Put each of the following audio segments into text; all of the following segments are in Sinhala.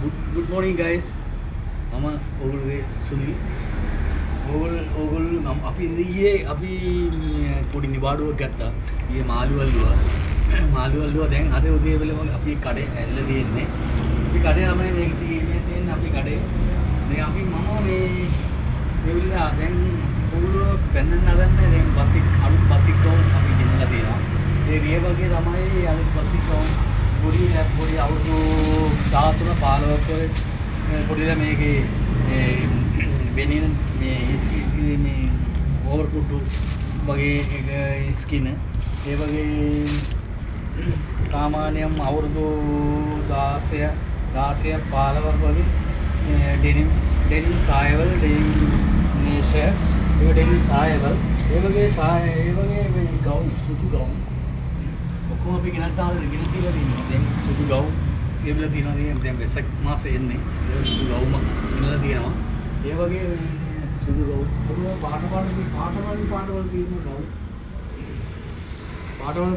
Good morning guys. මම ඔයගොල්ලෝගේ සුනිල්. ඔයගොල්ලෝ අපි ඊයේ අපි පොඩි නිවාඩුවක් ගත්තා. ඊයේ මාළු වල්ලුවා දැන් අද උදේ වෙලම අපි කඩේ ඇල්ල තියෙන්නේ. අපි කඩේ තමයි මේක තියෙන්නේ අපි කඩේ. දැන් අපි මම මේ වෙවිලා දැන් ඔයගොල්ලෝ පෙන්නන්න හදන්නේ දැන් අලුත් බතික් කවුන් අපි ගෙනලා තියෙනවා. ඒ රියවගේ තමයි අලුත් බතික් කවුන් පොඩි අවුරුදු 13 15ක පොඩි ළමයිගේ වෙනින් මේ ඕවර්කුට් වගේ ස්කින් ඒ වගේ සාමාන්‍යයෙන් අවුරුදු 16 15 වගේ ඩෙනිම් සායවල ඩෙනිම් නේෂර් ඒ ඩෙනිම් සායවල ඒ වගේ මේ ගවුම් සුදු ගවුම් ඔක්කොම අපි ගෙනත් තියලා තියෙනවා. දැන් සුදු ගවුම් ගෙවලා තියෙනවා. දැන් වෙසක් මාසේ එන්නේ සුදු ගවුම ගෙනලා තියෙනවා. ඒ වගේ සුදු ගවුම් පොදුම පාටවල තියෙන ගවුම්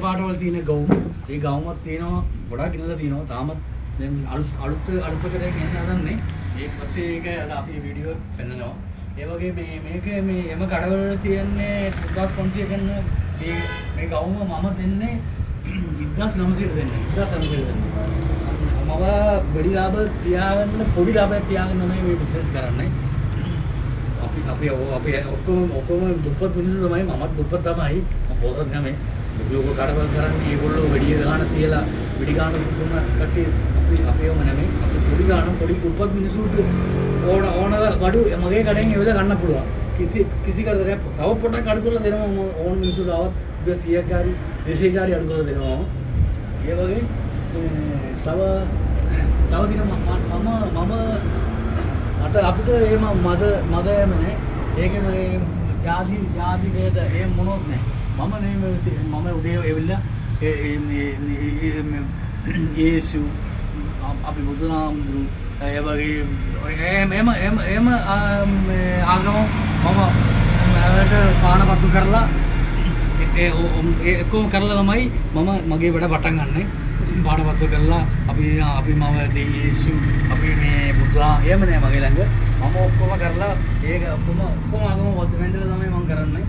පාටවල තියෙන ගවුම් ඒ ගවුමක් තියෙනවා ගොඩාක් ගෙනලා තියෙනවා. තාමත් දැන් අලුතකට එන්න හදන්නේ. ඒ පස්සේ ඒක අපි වීඩියෝ පෙන්නනවා. ඒ වගේ මේක එම කඩවල තියෙන්නේ 1500 ගන්න මේ ගවුම මම දෙන්නේ 1900ට දෙන්නේ. 1900ට දෙන්නේ. මම බඩි ලාභ තියාගන්න පොඩි ලාභයක් තියාගන්න තමයි මේ බිස්නස් කරන්නේ. අපි ඔක්කොම දුප්පත් මිනිස්සු තමයි. මමත් දුප්පත් තමයි. මම පොතක් ගමේ ලෝක කඩවල කරන්නේ ඒගොල්ලෝ වෙඩිය ගන්න තියලා වෙඩි ගන්න දුන්න කට්ටිය අපේම නෙමෙයි. අපි පොඩි ගන්න පොඩි දුප්පත් මිනිස්සුන්ට ඕන කඩු මගේ කඩෙන් එවලා ගන්න පුළුවන්. කිසි කරදරයක් තව පොඩක් අඩු කරලා දෙනවා ඕන මිනිස්සුන්ට આવත් 100 කාරි 200 කාරි අඩු කරලා දෙනවා. ඒ වගේ තව දින මට අපිට එහෙම මද එමනේ. ඒක මේ ජාති වේද එහෙම මොනවත් නැහැ. මම උදේ එවිලා යේසු අපි බුදුහාමුදුරු ඒ වගේ එහෙම ආගම මම පානපත්තු කරලා ඒ ඔක්කොම කරලා තමයි මම මගේ වැඩ පටන් ගන්නනේ. පානපත්තු කරලා අපි මම යේසු අපි මේ බුදුහා එහෙම නෑ මගේ ළඟ. මම ඔක්කොම කරලා ඒක ඔක්කොම ආගම වදෙන්දලා තමයි මම කරන්නේ.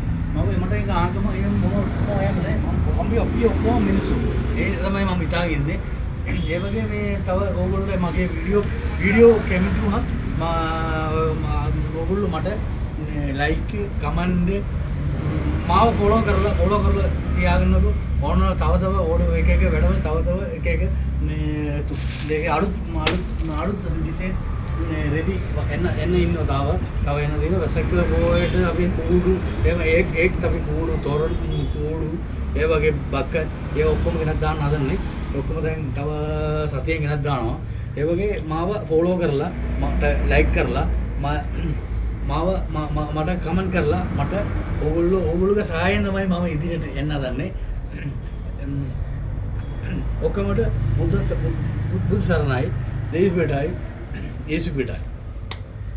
මට ඒක ආගම එහෙම මොනවා එහෙම නෑ. අපි ඔක්කොම මිනිස්සු. ඒ තමයි මම හිතාගන්නේ. ඒ වගේ මේ තව ඕගොල්ලෝ මගේ වීඩියෝ කැමති වුණත් ඕගොල්ලෝ මට ලයික් කමෙන්ට් මාව ෆොලෝ කරලා තියාගන්නකො. ඕනවල තව ඕඩර් එක වැඩවල තව එක මේ දෙකේ අලුත් ඩිසයින් රෙදි එන්න ඉන්නවා. තව එන දේ වැසක පොයට අපි කූඩු එහෙම ඒක අපි කූඩු තොරණ කූඩු ඒ වගේ බක්ක ඒ ඔක්කොම ගෙනත් දාන්න හදන්නේ. ඔක්කොම දැන් තව සතියෙන් ගෙනත් දානවා. ඒ වගේ මාව ෆොලෝ කරලා මට ලයික් කරලා මට කමෙන්ට් කරලා මට ඕගොල්ලෝගේ සහායෙන් තමයි මම ඉදිරියට එන්න හදන්නේ. ඔක්කොමඩ බුදු සරණයි දෙවි පිටයි යේසු පිටයි